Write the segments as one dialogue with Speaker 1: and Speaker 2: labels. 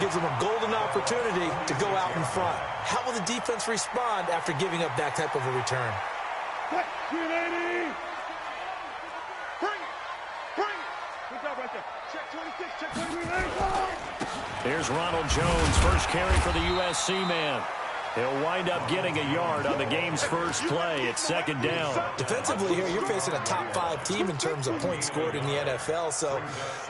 Speaker 1: gives them a golden opportunity to go out in front. How will the defense respond after giving up that type of a return?
Speaker 2: Here's Ronald Jones, first carry for the USC man. He'll wind up getting a yard on the game's first play. It's second down.
Speaker 1: Defensively here, you're facing a top-5 team in terms of points scored in the NFL. So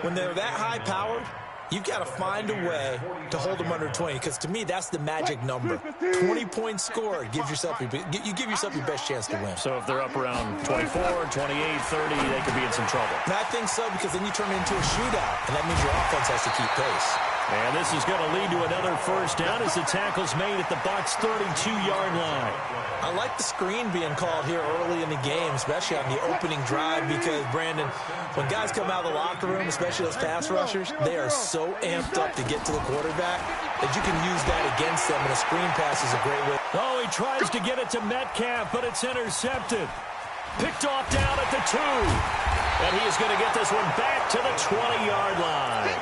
Speaker 1: when they're that high-powered, you've got to find a way to hold them under 20, because to me, that's the magic number. 20 points scored, you give yourself your best chance to win.
Speaker 2: So if they're up around 24, 28, 30, they could be in some trouble.
Speaker 1: And I think so, because then you turn it into a shootout, and that means your offense has to keep pace.
Speaker 2: And this is going to lead to another first down as the tackle's made at the Bucs' 32-yard line.
Speaker 1: I like the screen being called here early in the game, especially on the opening drive, because, Brandon, when guys come out of the locker room, especially those pass rushers, they are so amped up to get to the quarterback that you can use that against them, and a screen pass is a great way.
Speaker 2: Oh, he tries to get it to Metcalf, but it's intercepted. Picked off down at the 2. And he is going to get this one back to the 20-yard line.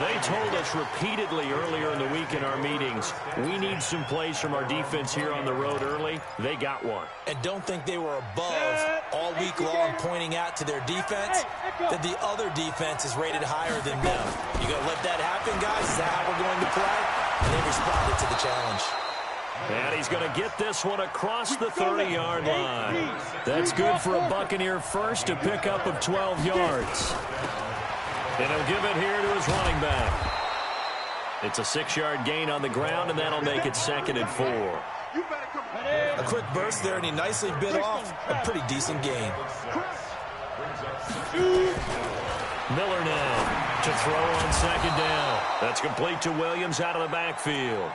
Speaker 2: They told us repeatedly earlier in the week in our meetings, we need some plays from our defense here on the road early. They got one.
Speaker 1: And don't think they were above all week long pointing out to their defense that the other defense is rated higher than them. You going to let that happen, guys? Is that how we're going to play? And they responded to the challenge.
Speaker 2: And he's going to get this one across the 30-yard line. That's good for a Buccaneer first, to pick up of 12 yards. And he'll give it here to his running back. It's a 6-yard gain on the ground, and that'll make it 2nd and 4.
Speaker 1: A quick burst there, and he nicely bit off a pretty decent gain.
Speaker 2: Miller now to throw on 2nd down. That's complete to Williams out of the backfield.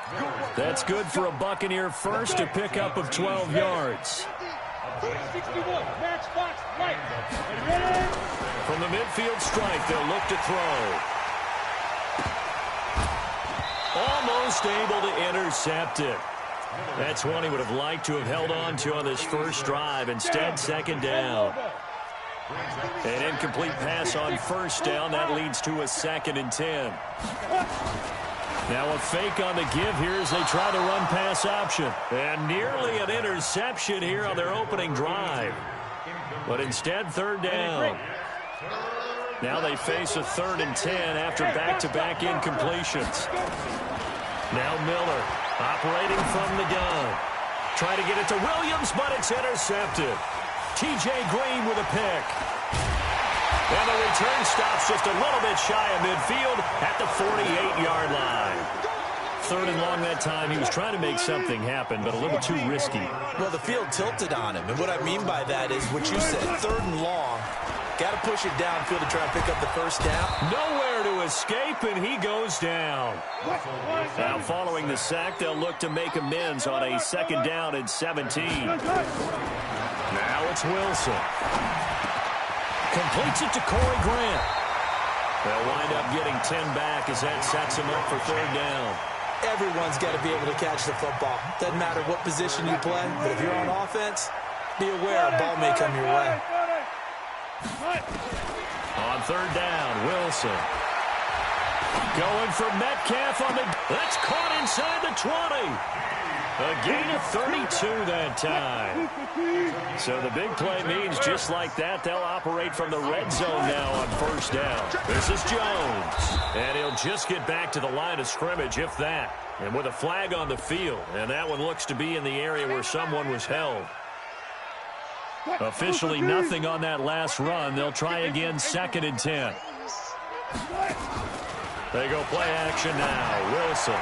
Speaker 2: That's good for a Buccaneer first, to pick up of 12 yards.
Speaker 3: 61, match box, right.
Speaker 2: From the midfield strike, they'll look to throw. Almost able to intercept it. That's one he would have liked to have held on to on this first drive. Instead, 2nd down. An incomplete pass on 1st down. That leads to a 2nd and 10. Now a fake on the give here as they try the run-pass option. And nearly an interception here on their opening drive. But instead, 3rd down. Now they face a 3rd and 10 after back-to-back incompletions. Now Miller operating from the gun. Trying to get it to Williams, but it's intercepted. T.J. Green with a pick. And the return stops just a little bit shy of midfield at the 48-yard line. 3rd and long that time. He was trying to make something happen, but a little too risky.
Speaker 1: Well, the field tilted on him, and what I mean by that is what you said, 3rd and long. Got to push it downfield to try and pick up the first down.
Speaker 2: Nowhere to escape, and he goes down. Now, following the sack, they'll look to make amends on a 2nd down and 17. Now it's Wilson. Completes it to Corey Grant. They'll wind up getting 10 back as that sets him up for 3rd down.
Speaker 1: Everyone's got to be able to catch the football. Doesn't matter what position you play, but if you're on offense, be aware a ball may come your way.
Speaker 2: On 3rd down, Wilson. Going for Metcalf on the... That's caught inside the 20. A gain of 32 that time. So the big play means just like that, they'll operate from the red zone now on 1st down. This is Jones. And he'll just get back to the line of scrimmage, if that. And with a flag on the field. And that one looks to be in the area where someone was held. Officially nothing on that last run. They'll try again, 2nd and 10. They go play action now. Wilson.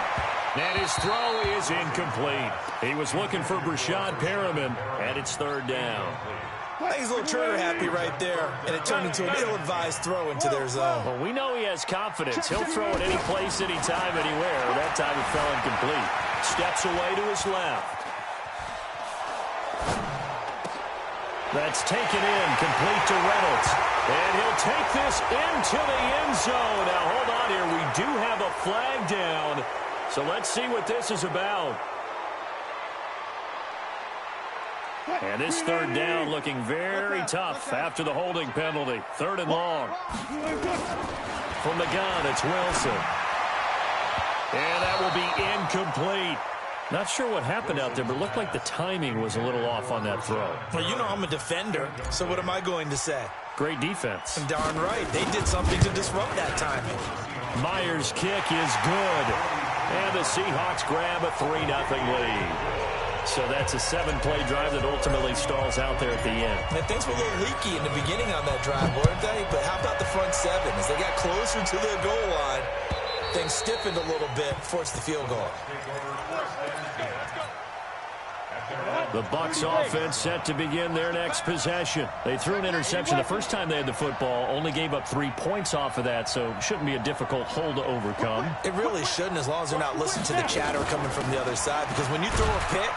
Speaker 2: And his throw is incomplete. He was looking for Brashad Perriman, and it's 3rd down.
Speaker 1: I think he's a little trigger happy right there, and it turned into an ill-advised throw into their zone.
Speaker 2: Well, we know he has confidence. He'll throw it any place, anytime, anywhere. That time it fell incomplete. Steps away to his left. That's taken in, complete to Reynolds. And he'll take this into the end zone. Now, hold on here. We do have a flag down. So let's see what this is about. And this 3rd down looking very tough after the holding penalty. 3rd and long. From the gun, it's Wilson. And that will be incomplete. Not sure what happened out there, but it looked like the timing was a little off on that throw.
Speaker 1: Well, you know I'm a defender, so what am I going to say?
Speaker 2: Great defense.
Speaker 1: And darn right, they did something to disrupt that timing.
Speaker 2: Myers' kick is good. And the Seahawks grab a 3-0 lead. So that's a 7-play drive that ultimately stalls out there at the end.
Speaker 1: And things were a little leaky in the beginning on that drive, weren't they? But how about the front seven? As they got closer to their goal line, things stiffened a little bit, forced the field goal.
Speaker 2: The Bucs offense set to begin their next possession. They threw an interception the first time they had the football, only gave up 3 points off of that, so shouldn't be a difficult hole to overcome.
Speaker 1: It really shouldn't, as long as they're not listening to the chatter coming from the other side, because when you throw a pick,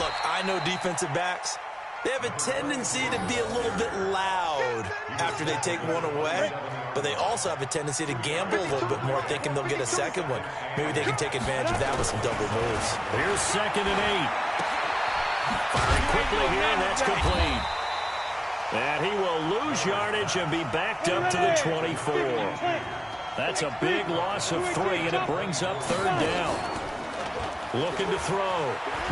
Speaker 1: look, I know defensive backs, they have a tendency to be a little bit loud after they take one away, but they also have a tendency to gamble a little bit more, thinking they'll get a second one. Maybe they can take advantage of that with some double moves.
Speaker 2: Here's 2nd and 8. Firing quickly here, and that's complete. And he will lose yardage and be backed up to the 24. That's a big loss of 3, and it brings up 3rd down. Looking to throw.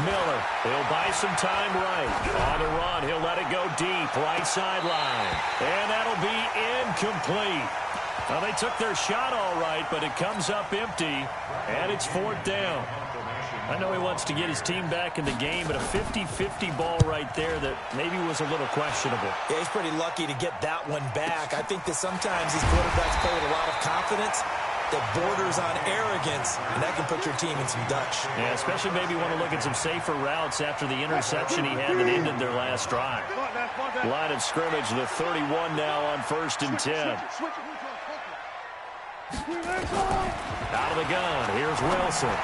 Speaker 2: Miller, he'll buy some time right. On the run, he'll let it go deep, right sideline. And that'll be incomplete. Well, they took their shot all right, but it comes up empty, and it's 4th down. I know he wants to get his team back in the game, but a 50-50 ball right there that maybe was a little questionable.
Speaker 1: Yeah, he's pretty lucky to get that one back. I think that sometimes these quarterbacks play with a lot of confidence that borders on arrogance, and that can put your team in some Dutch.
Speaker 2: Yeah, especially maybe want to look at some safer routes after the interception he had that ended their last drive. Line of scrimmage, the 31 now on 1st and 10. Out of the gun, here's Wilson.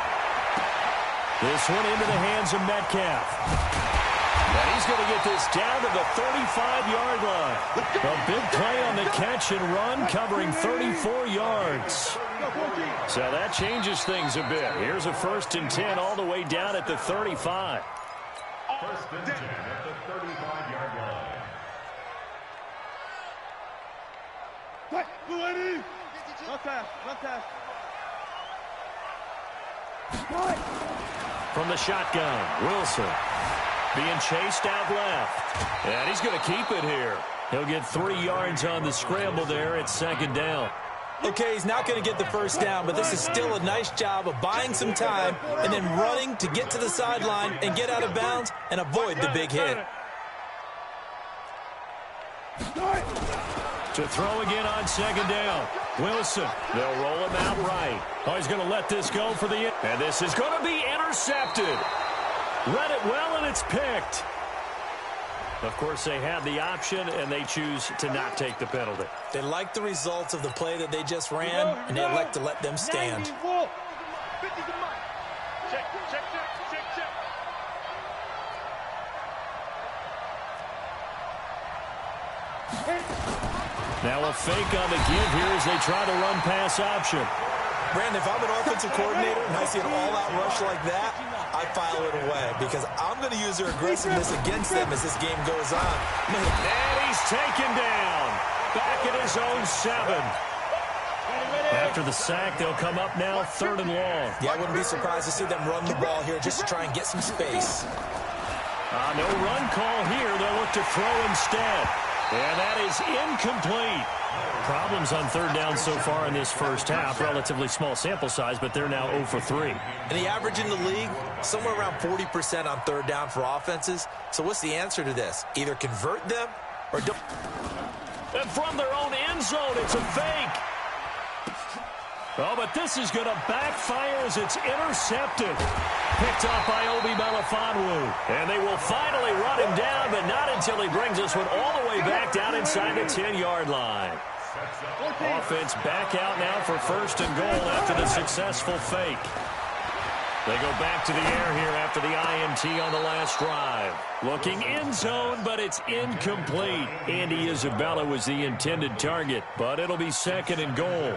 Speaker 2: This one into the hands of Metcalf. And he's going to get this down to the 35-yard line. A big play on the catch and run, covering 34 yards. So that changes things a bit. Here's a 1st and 10 all the way down at the 35.
Speaker 4: 1st and 10 at the 35-yard line.
Speaker 2: From the shotgun, Wilson being chased out left. And he's going to keep it here. He'll get 3 yards on the scramble there at 2nd down.
Speaker 1: Okay, he's not going to get the 1st down, but this is still a nice job of buying some time and then running to get to the sideline and get out of bounds and avoid the big hit.
Speaker 2: To throw again on 2nd down. Wilson, they'll roll him out right. Oh, he's going to let this go for the end. And this is going to be intercepted. Read it well, and it's picked. Of course, they have the option, and they choose to not take the penalty.
Speaker 1: They like the results of the play that they just ran, and they elect to let them stand.
Speaker 2: Now a fake on the give here as they try to run pass option.
Speaker 1: Brandon, if I'm an offensive coordinator and I see an all-out rush like that, I file it away because I'm going to use their aggressiveness against them as this game goes on.
Speaker 2: And he's taken down. Back at his own 7. After the sack, they'll come up now 3rd and long.
Speaker 1: Yeah, I wouldn't be surprised to see them run the ball here just to try and get some space.
Speaker 2: No run call here. They'll look to throw instead. And that is incomplete. Problems on 3rd down so far in this first half. Relatively small sample size, but they're now 0 for 3.
Speaker 1: And the average in the league, somewhere around 40% on 3rd down for offenses. So what's the answer to this? Either convert them or don't.
Speaker 2: And from their own end zone, it's a fake. Oh, but this is going to backfire as it's intercepted. Picked off by Obi Melifonwu. And they will finally run him down, but not until he brings this one all the way back down inside the 10-yard line. Offense back out now for 1st and goal after the successful fake. They go back to the air here after the INT on the last drive. Looking end zone, but it's incomplete. Andy Isabella was the intended target, but it'll be 2nd and goal.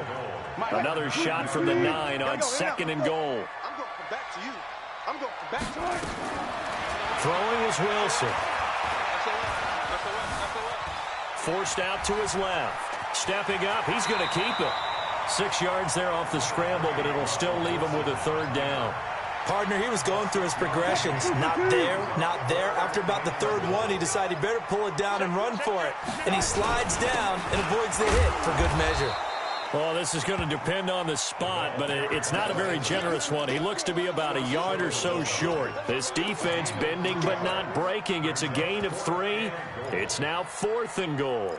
Speaker 2: Another shot from the 9 on 2nd and goal.
Speaker 5: I'm going from back to you. I'm going from back to you.
Speaker 2: Throwing is Wilson. Forced out to his left. Stepping up, he's going to keep it. 6 yards there off the scramble, but it'll still leave him with a third down.
Speaker 1: Partner, he was going through his progressions. Not there, not there. After about the third one, he decided he better pull it down and run for it. And he slides down and avoids the hit for good measure.
Speaker 2: Well, this is going to depend on the spot, but it's not a very generous one. He looks to be about a yard or so short. This defense bending but not breaking. It's a gain of 3. It's now 4th and goal.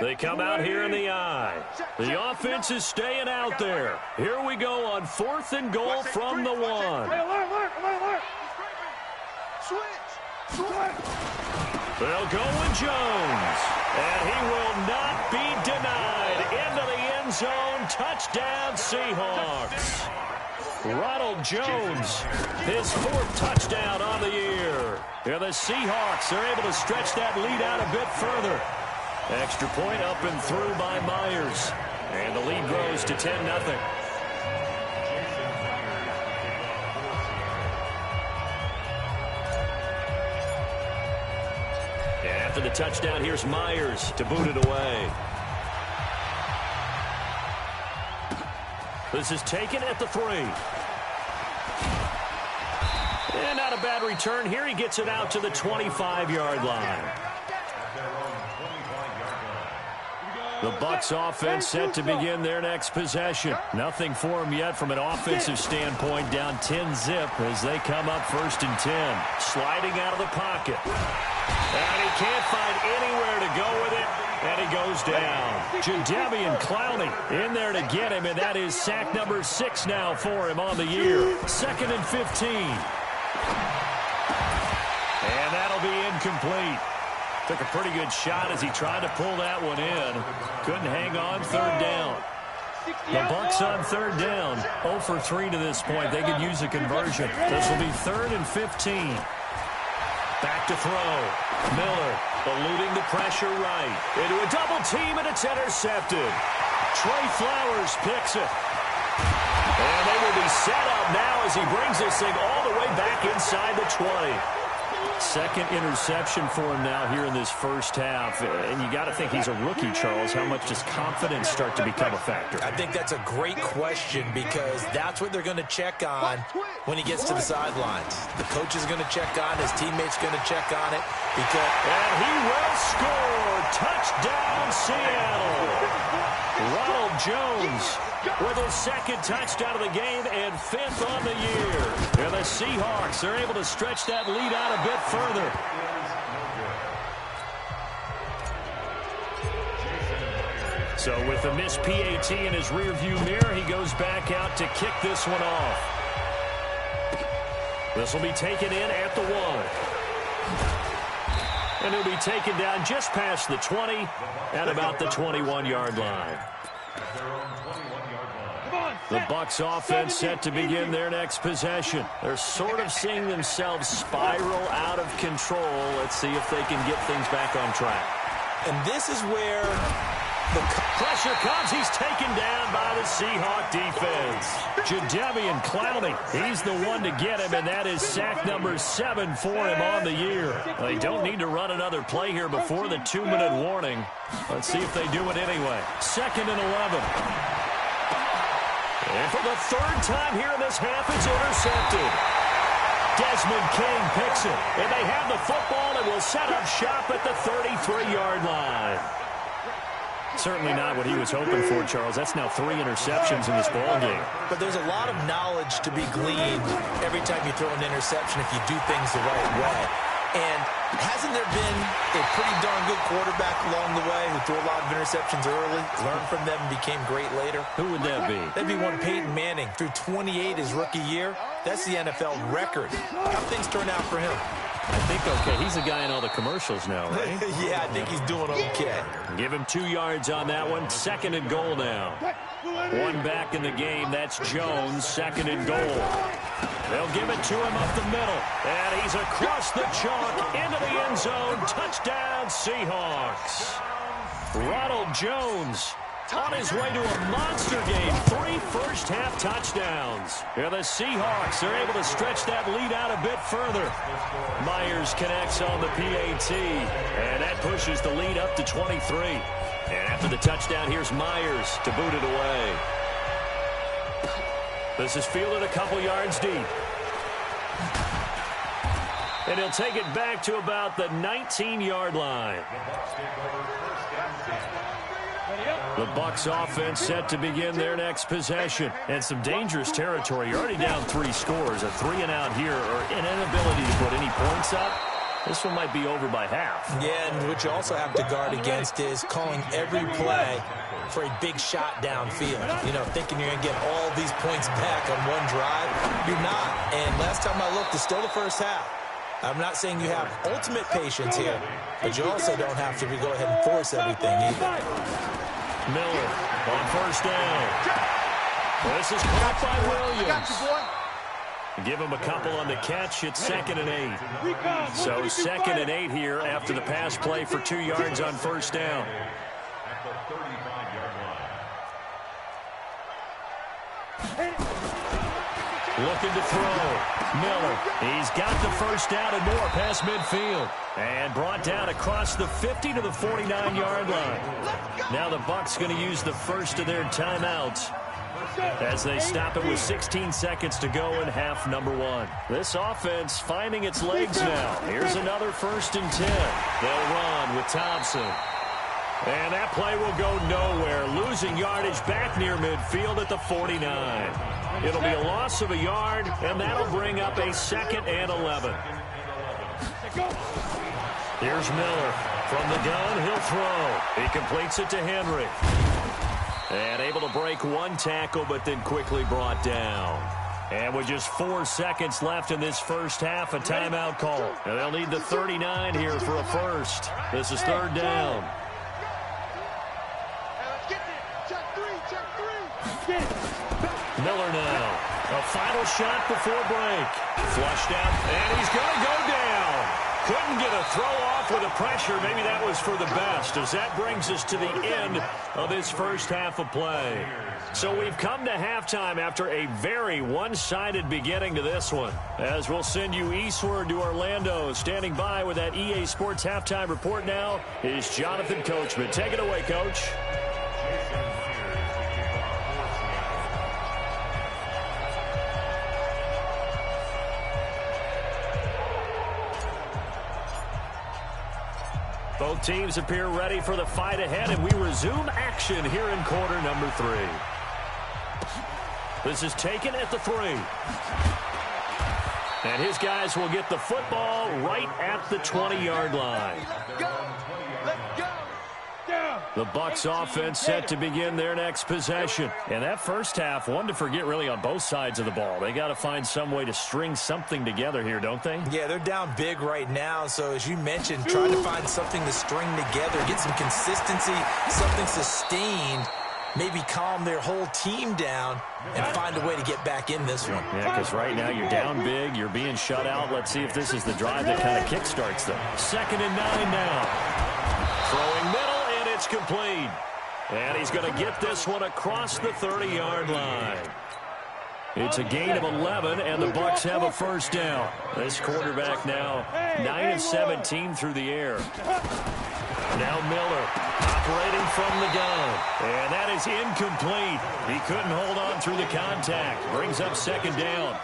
Speaker 2: They come out here in the eye. The offense is staying out there. Here we go on 4th and goal from the 1.
Speaker 3: Alert. Switch.
Speaker 2: They'll go with Jones. And he will not be denied. Into the end zone. Touchdown, Seahawks. Ronald Jones, his 4th touchdown on the year. Here the Seahawks are able to stretch that lead out a bit further. Extra point up and through by Myers. And the lead grows to 10-0. After the touchdown, here's Myers to boot it away. This is taken at the 3. And not a bad return here. He gets it out to the 25-yard line. The Bucs offense set to begin their next possession. Nothing for them yet from an offensive standpoint. Down 10-zip as they come up 1st and 10. Sliding out of the pocket. And he can't find anywhere to go with it. And he goes down. Jadeveon Clowney in there to get him. And that is sack number 6 now for him on the year. 2nd and 15. And that'll be incomplete. Took a pretty good shot as he tried to pull that one in. Couldn't hang on. 3rd down. The Bucs on 3rd down. 0 for 3 to this point. They could use a conversion. This will be 3rd and 15. Back to throw. Miller eluding the pressure right. Into a double team, and it's intercepted. Trey Flowers picks it. And they will be set up now as he brings this thing all the way back inside the 20. 2nd interception for him now here in this first half. And you got to think he's a rookie, Charles. How much does confidence start to become a factor?
Speaker 1: I think that's a great question because that's what they're going to check on when he gets to the sidelines. The coach is going to check on, his teammates going to check on it.
Speaker 2: And he will score. Touchdown, Seattle. Ronald Jones with his 2nd touchdown of the game and 5th on the year. And the Seahawks are able to stretch that lead out a bit further. So with the missed PAT in his rearview mirror, he goes back out to kick this one off. This will be taken in at the 1. And he'll be taken down just past the 20 at about the 21-yard line. The Bucs offense set to begin their next possession. They're sort of seeing themselves spiral out of control. Let's see if they can get things back on track.
Speaker 1: And this is where the
Speaker 2: pressure comes. He's taken down by the Seahawk defense. Jadeveon Clowney, he's the one to get him, and that is sack number 7 for him on the year. They don't need to run another play here before the 2-minute warning. Let's see if they do it anyway. 2nd and 11. And for the 3rd time here in this half, it's intercepted. Desmond King picks it. And they have the football and will set up shop at the 33-yard line. Certainly not what he was hoping for, Charles. That's now 3 interceptions in this ball game.
Speaker 1: But there's a lot of knowledge to be gleaned every time you throw an interception if you do things the right way. And hasn't there been a pretty darn good quarterback along the way who threw a lot of interceptions early, learned from them, and became great later?
Speaker 2: Who would that be?
Speaker 1: That'd be one Peyton Manning. Threw 28 his rookie year. That's the NFL record. How things turn out for him?
Speaker 2: I think okay. He's a guy in all the commercials now, right?
Speaker 1: Yeah, I think he's doing okay.
Speaker 2: Give him 2 yards on that one. 2nd and goal now. 1 back in the game. That's Jones. 2nd and goal. They'll give it to him up the middle. And he's across the chalk into the end zone. Touchdown, Seahawks. Ronald Jones On his way to a monster game, 3 first-half touchdowns. Here the Seahawks are able to stretch that lead out a bit further. Myers connects on the PAT, and that pushes the lead up to 23. And after the touchdown, here's Myers to boot it away. This is fielded a couple yards deep. And he'll take it back to about the 19-yard line. The Bucs offense set to begin their next possession. And some dangerous territory. You're already down 3 scores. A 3-and-out here, or an inability to put any points up. This one might be over by half. Yeah, and what you also have to guard against is calling every play for a big shot downfield. You know, thinking you're going to get all these points back on one drive. You're not. And last time I looked, it's still the first half. I'm not saying you have ultimate patience here, but you also don't have to go ahead and force everything either. Miller on first down. This is caught by Williams. Give him a couple on the catch. It's 2nd and 8. So 2nd and 8 here after the pass play for 2 yards on first down.
Speaker 4: At the 35-yard line.
Speaker 2: Looking to throw. Miller. He's got the first down and more past midfield. And brought down across the 50 to the 49-yard line. Now the Bucs going to use the first of their timeouts as they stop it with 16 seconds to go in half number 1. This offense finding its legs now. Here's another 1st and 10. They'll run with Thompson. And that play will go nowhere. Losing yardage back near midfield at the 49. It'll be a loss of a yard, and that'll bring up a 2nd and 11. Here's Miller. From the gun, he'll throw. He completes it to Henry. And able to break 1 tackle, but then quickly brought down. And with just 4 seconds left in this first half, a timeout call. And they'll need the 39 here for a first. This is 3rd down. Miller now. A final shot before break. Flushed out, and he's going to go down. Couldn't get a throw off with the pressure. Maybe that was for the best, as that brings us to the end of this first half of play. So we've come to halftime after a very one-sided beginning to this one. As we'll send you eastward to Orlando. Standing by with that EA Sports halftime report now is Jonathan Coachman. Take it away, Coach. Both teams appear ready for the fight ahead, and we resume action here in quarter number 3. This is taken at the 3. And his guys will get the football right at the 20-yard line. The Bucs offense set to begin their next possession. And that first half, one to forget really on both sides of the ball. They got to find some way to string something together here, don't they? Yeah, they're down big right now. So as you mentioned, trying to find something to string together, get some consistency, something sustained, maybe calm their whole team down and find a way to get back in this one. Yeah, because right now you're down big, you're being shut out. Let's see if this is the drive that kind of kickstarts them. 2nd and 9 now. Throwing middle. It's complete. And he's going to get this one across the 30-yard line. It's a gain of 11, and the Bucs have a first down. This quarterback now 9 of 17 through the air. Now Miller operating from the gun. And that is incomplete. He couldn't hold on through the contact. Brings up 2nd down.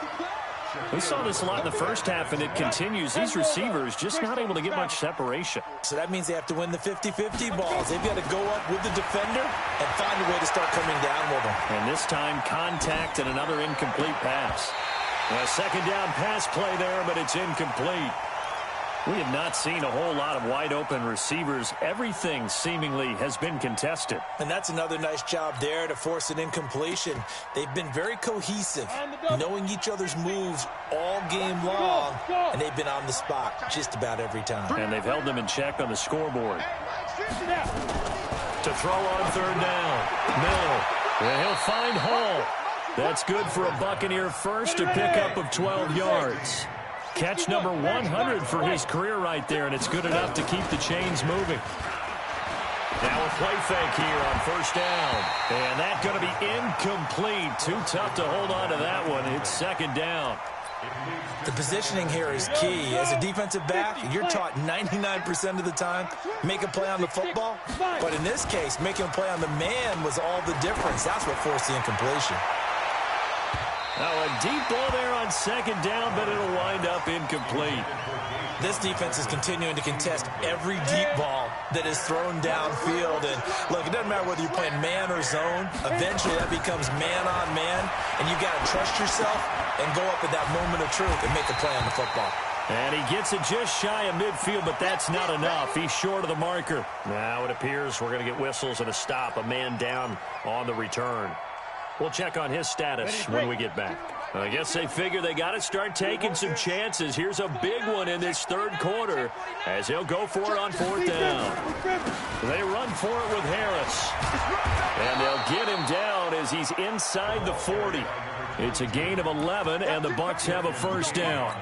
Speaker 2: We saw this a lot in the first half, and it continues. These receivers just not able to get much separation. So that means they have to win the 50-50 balls. They've got to go up with the defender and find a way to start coming down with them. And this time, contact and another incomplete pass. A 2nd down pass play there, but it's incomplete. We have not seen a whole lot of wide-open receivers. Everything seemingly has been contested. And that's another nice job there to force an incompletion. They've been very cohesive, knowing each other's moves all game long, and they've been on the spot just about every time. And they've held them in check on the scoreboard. To throw on 3rd down, Miller, and he'll find Hall. That's good for a Buccaneer first, a pickup of 12 yards. Catch number 100 for his career right there, and it's good enough to keep the chains moving. Now a play fake here on first down. And that's going to be incomplete. Too tough to hold on to that one. It's second down.
Speaker 1: The positioning here is key. As a defensive back, you're taught 99% of the time, make a play on the football. But in this case, making a play on the man was all the difference. That's what forced the incompletion.
Speaker 2: Now a deep ball there on second down, but it'll wind up incomplete.
Speaker 1: This defense is continuing to contest every deep ball that is thrown downfield. And look, it doesn't matter whether you're playing man or zone. Eventually, that becomes man on man. And you've got to trust yourself and go up at that moment of truth and make a play on the football.
Speaker 2: And he gets it just shy of midfield, but that's not enough. He's short of the marker. Now it appears we're going to get whistles and a stop. A man down on the return. We'll check on his status when we get back. I guess they figure they got to start taking some chances. Here's a big one in this third quarter as he'll go for it on fourth down. They run for it with Harris. And they'll get him down as he's inside the 40. It's a gain of 11, and the Bucs have a first down.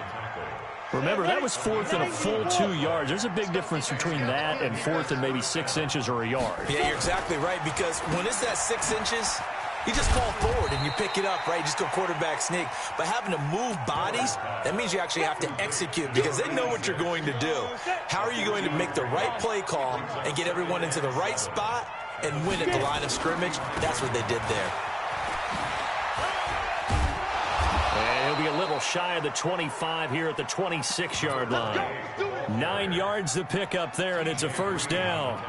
Speaker 2: Remember, that was fourth and a full 2 yards. There's a big difference between that and fourth and maybe 6 inches or a yard.
Speaker 1: Yeah, you're exactly right, because when it's that 6 inches, you just fall forward and you pick it up, right? You just go quarterback sneak. But having to move bodies, that means you actually have to execute because they know what you're going to do. How are you going to make the right play call and get everyone into the right spot and win at the line of scrimmage? That's what they did there.
Speaker 2: And he'll be a little shy of the 25 here at the 26-yard line. 9 yards to pick up there, and it's a first down.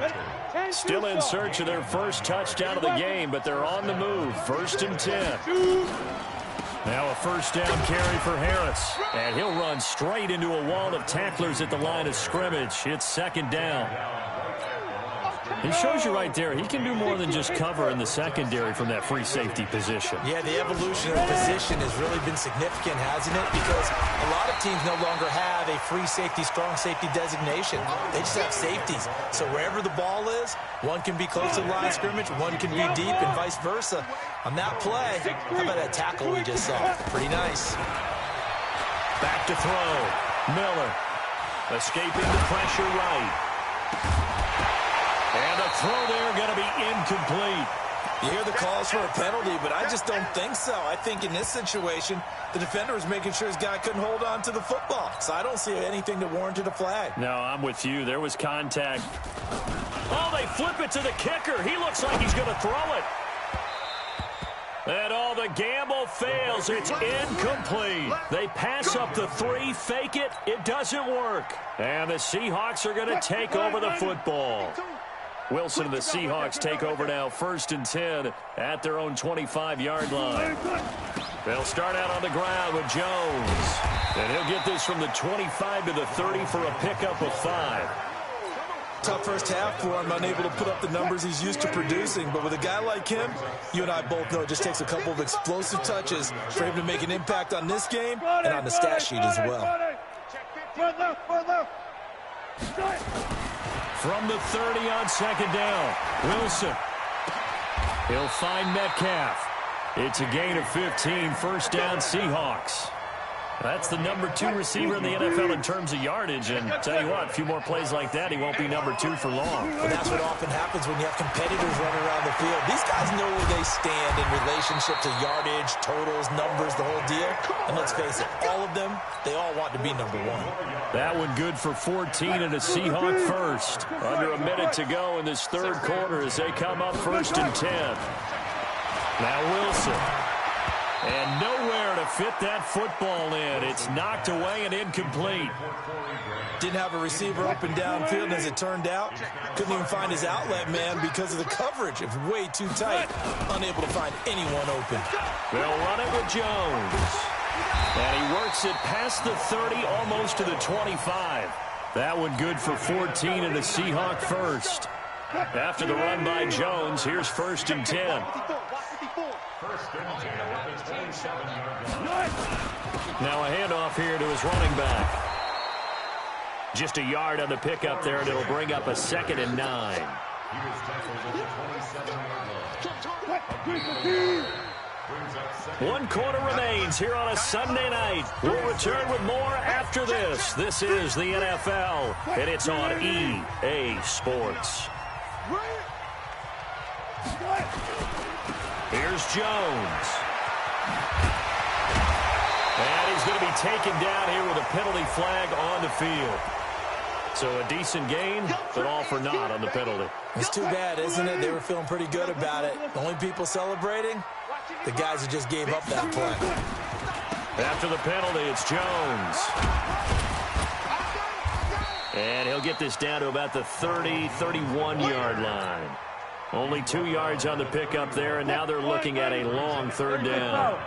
Speaker 2: Still in search of their first touchdown of the game, but they're on the move. 1st and 10. Now a first down carry for Harris. And he'll run straight into a wall of tacklers at the line of scrimmage. It's second down. He shows you right there, he can do more than just cover in the secondary from that free safety position.
Speaker 1: Yeah, the evolution of the position has really been significant, hasn't it? Because a lot of teams no longer have a free safety, strong safety designation. They just have safeties. So wherever the ball is, one can be close to the line of scrimmage, one can be deep, and vice versa. On that play, how about that tackle we just saw? Pretty nice.
Speaker 2: Back to throw. Miller escaping the pressure right. And the throw there going to be incomplete.
Speaker 1: You hear the calls for a penalty, but I just don't think so. I think in this situation, the defender was making sure his guy couldn't hold on to the football. So I don't see anything that warranted a flag.
Speaker 2: No, I'm with you. There was contact. Oh, they flip it to the kicker. He looks like he's going to throw it. And all the gamble fails. It's incomplete. They pass up the 3, fake it. It doesn't work. And the Seahawks are going to take over the football. Wilson and the Seahawks take over now, 1st and 10 at their own 25-yard line. They'll start out on the ground with Jones. And he'll get this from the 25 to the 30 for a pickup of 5.
Speaker 1: Tough first half for him, unable to put up the numbers he's used to producing. But with a guy like him, you and I both know it just takes a couple of explosive touches for him to make an impact on this game and on the stat sheet as well.
Speaker 2: From the 30 on second down, Wilson. He'll find Metcalf. It's a gain of 15, first down Seahawks. That's the number 2 receiver in the NFL in terms of yardage. And tell you what, a few more plays like that, he won't be number 2 for long.
Speaker 1: Well, that's what often happens when you have competitors running around the field. These guys know where they stand in relationship to yardage, totals, numbers, the whole deal. And let's face it, all of them, they all want to be number 1.
Speaker 2: That one good for 14 and a Seahawk first. Under a minute to go in this third quarter as they come up 1st and 10. Now Wilson. And nowhere to fit that football in. It's knocked away and incomplete.
Speaker 1: Didn't have a receiver open downfield, and as it turned out, couldn't even find his outlet man because of the coverage. It was way too tight. Unable to find anyone open.
Speaker 2: They'll run it with Jones. And he works it past the 30, almost to the 25. That one good for 14 and a Seahawk first. After the run by Jones, here's 1st and 10. Now a handoff here to his running back. Just a yard on the pickup there, and it'll bring up a 2nd and 9. 1 quarter remains here on a Sunday night. We'll return with more after this. This is the NFL, and it's on EA Sports. Here's Jones. And he's going to be taken down here with a penalty flag on the field. So a decent gain, but all for naught on the penalty.
Speaker 1: It's too bad, isn't it? They were feeling pretty good about it. The only people celebrating, the guys who just gave up that play.
Speaker 2: After the penalty, it's Jones. And he'll get this down to about the 30, 31-yard line. Only 2 yards on the pickup there, and now they're looking at a long third down.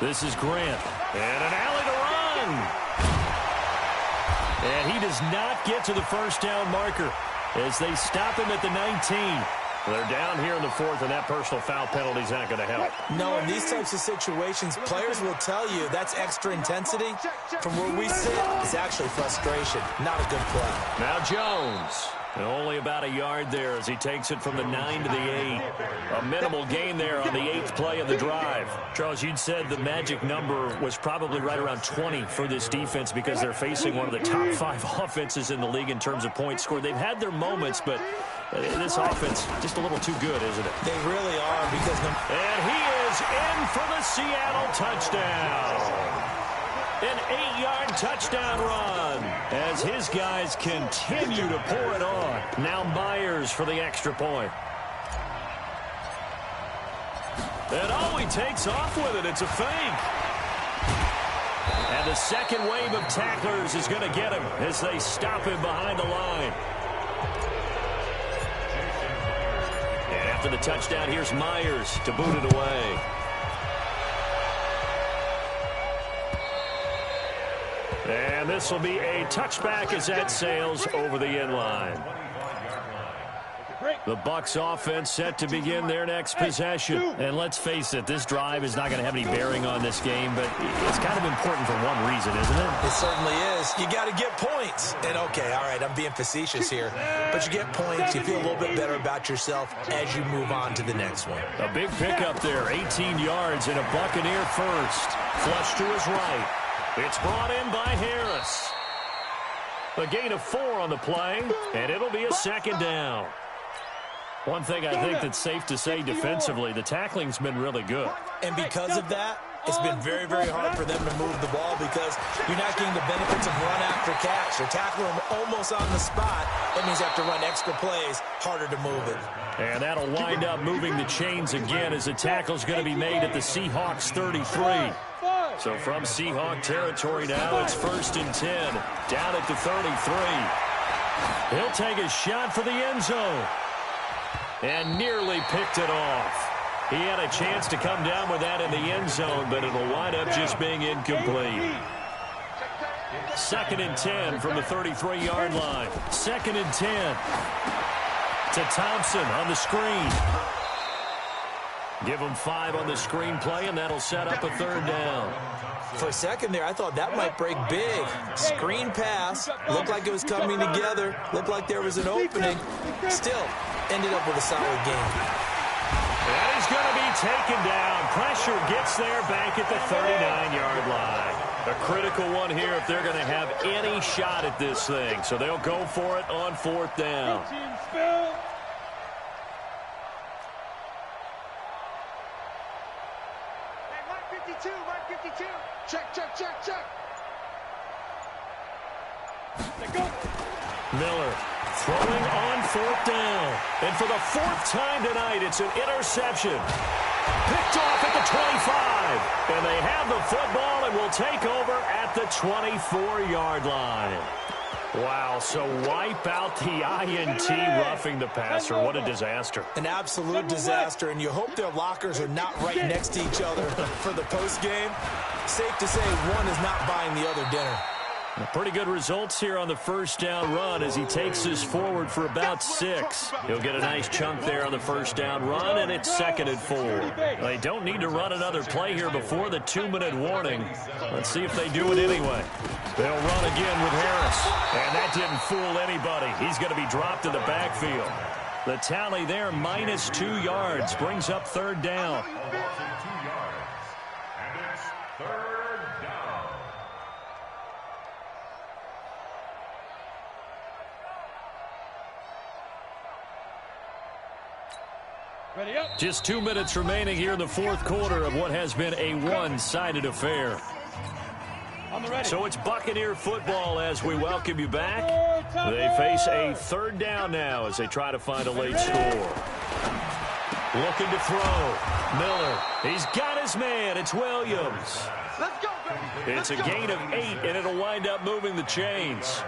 Speaker 2: This is Grant. And an alley to run. And he does not get to the first down marker as they stop him at the 19. They're down here in the 4th, and that personal foul penalty is not going to help.
Speaker 1: No, in these types of situations, players will tell you that's extra intensity. From where we sit, it's actually frustration. Not a good play.
Speaker 2: Now Jones. Only about a yard there as he takes it from the 9 to the 8. A minimal gain there on the 8th play of the drive. Charles, you'd said the magic number was probably right around 20 for this defense because they're facing one of the top 5 offenses in the league in terms of points scored. They've had their moments, but this offense just a little too good, isn't it?
Speaker 1: They really are because...
Speaker 2: And he is in for the Seattle touchdown. An 8-yard touchdown run as his guys continue to pour it on. Now Myers for the extra point. And oh, he takes off with it. It's a fake. And the second wave of tacklers is going to get him as they stop him behind the line. And after the touchdown, here's Myers to boot it away. And this will be a touchback as that sails over the end line. The Bucs offense set to begin their next possession. And let's face it, this drive is not going to have any bearing on this game, but it's kind of important for one reason, isn't it?
Speaker 1: It certainly is. You got to get points. And okay, all right, I'm being facetious here. But you get points, you feel a little bit better about yourself as you move on to the next one.
Speaker 2: A big pickup there, 18 yards and a Buccaneer first. Flush to his right. It's brought in by Harris. A gain of 4 on the play, and it'll be a second down. One thing I think that's safe to say defensively, the tackling's been really good.
Speaker 1: And because of that, it's been very, very hard for them to move the ball because you're not getting the benefits of run after catch. They're tackling them almost on the spot. That means you have to run extra plays, harder to move it.
Speaker 2: And that'll wind up moving the chains again as the tackle's going to be made at the Seahawks 33. So from Seahawk territory now, it's 1st and 10, down at the 33. He'll take a shot for the end zone. And nearly picked it off. He had a chance to come down with that in the end zone, but it'll wind up just being incomplete. 2nd and 10 from the 33-yard line. 2nd and 10 to Thompson on the screen. Give him 5 on the screenplay, and that'll set up a 3rd down.
Speaker 1: For a second there, I thought that might break big. Screen pass. Looked like it was coming together. Looked like there was an opening. Still, ended up with a solid game.
Speaker 2: That is going to be taken down. Pressure gets there back at the 39-yard line. A critical one here if they're going to have any shot at this thing. So they'll go for it on 4th down.
Speaker 5: Check.
Speaker 2: Miller throwing on 4th down. And for the 4th time tonight, it's an interception. Picked off at the 25. And they have the football and will take over at the 24-yard line. Wow, so wipe out the INT roughing the passer. What a disaster.
Speaker 1: An absolute disaster, and you hope their lockers are not right next to each other for the postgame. Safe to say one is not buying the other dinner.
Speaker 2: Pretty good results here on the 1st down run as he takes us forward for about 6. He'll get a nice chunk there on the 1st down run, and it's 2nd and 4. They don't need to run another play here before the 2-minute warning. Let's see if they do it anyway. They'll run again with Harris, and that didn't fool anybody. He's going to be dropped in the backfield. The tally there, minus 2 yards, brings up 3rd down. Just 2 minutes remaining here in the fourth quarter of what has been a one-sided affair. So it's Buccaneer football as we welcome you back. They face a third down now as they try to find a late score. Looking to throw. Miller. He's got his man. It's Williams.
Speaker 5: Let's go, baby.
Speaker 2: It's a gain of 8, and it'll wind up moving the chains.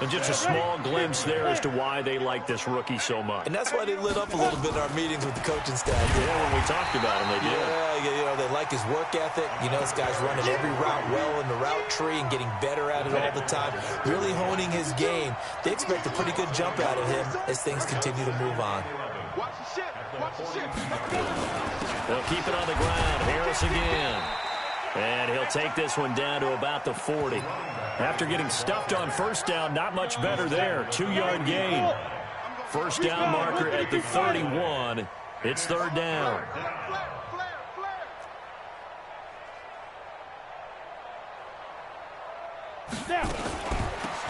Speaker 2: And just a small glimpse there as to why they like this rookie so much.
Speaker 1: And that's why they lit up a little bit in our meetings with the coaching staff.
Speaker 2: Yeah, when we talked about him, they did.
Speaker 1: Yeah, they like his work ethic. This guy's running every route well in the route tree and getting better at it all the time, really honing his game. They expect a pretty good jump out of him as things continue to move on.
Speaker 5: Watch the ship. Watch the ship.
Speaker 2: They'll keep it on the ground. Harris again. And he'll take this one down to about the 40. After getting stuffed on first down, not much better there. 2-yard gain. First down marker at the 31. It's third down.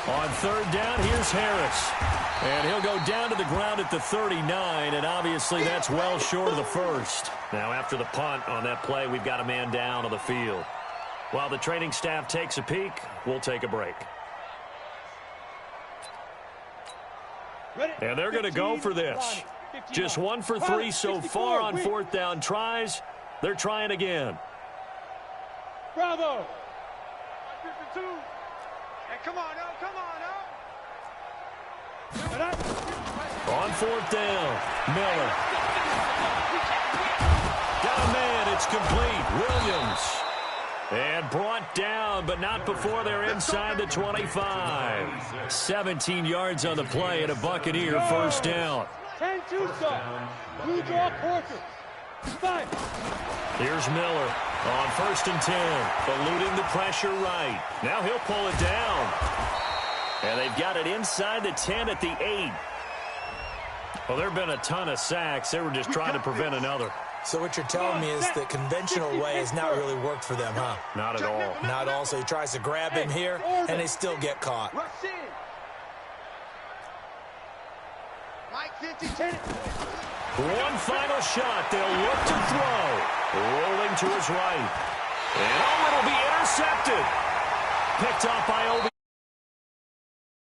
Speaker 2: On third down, here's Harris. And he'll go down to the ground at the 39, and obviously that's well short of the first. Now after the punt on that play, we've got a man down on the field. While the training staff takes a peek, we'll take a break. And they're going to go for this. Just 1 for 3 so far on fourth down tries. They're trying again.
Speaker 3: Bravo.
Speaker 5: 52. Hey, come on up, come on up.
Speaker 2: On fourth down, Miller. Got a man, it's complete. Williams. And brought down, but not before they're inside the 25. 17 yards on the play and a Buccaneer first down.
Speaker 3: 10-2 blue draw quarter. 5.
Speaker 2: Here's Miller on 1st and 10, eluding the pressure right. Now he'll pull it down. And they've got it inside the 10 at the 8. Well, there have been a ton of sacks. They were just trying to prevent another.
Speaker 1: So what you're telling me is the conventional way has not really worked for them, huh?
Speaker 2: Not at all.
Speaker 1: Not all. So he tries to grab him here, and they still get caught.
Speaker 5: Rush in. Mike 50.
Speaker 2: One final shot. They'll look to throw. Rolling to his right. And it'll be intercepted. Picked off by Obi.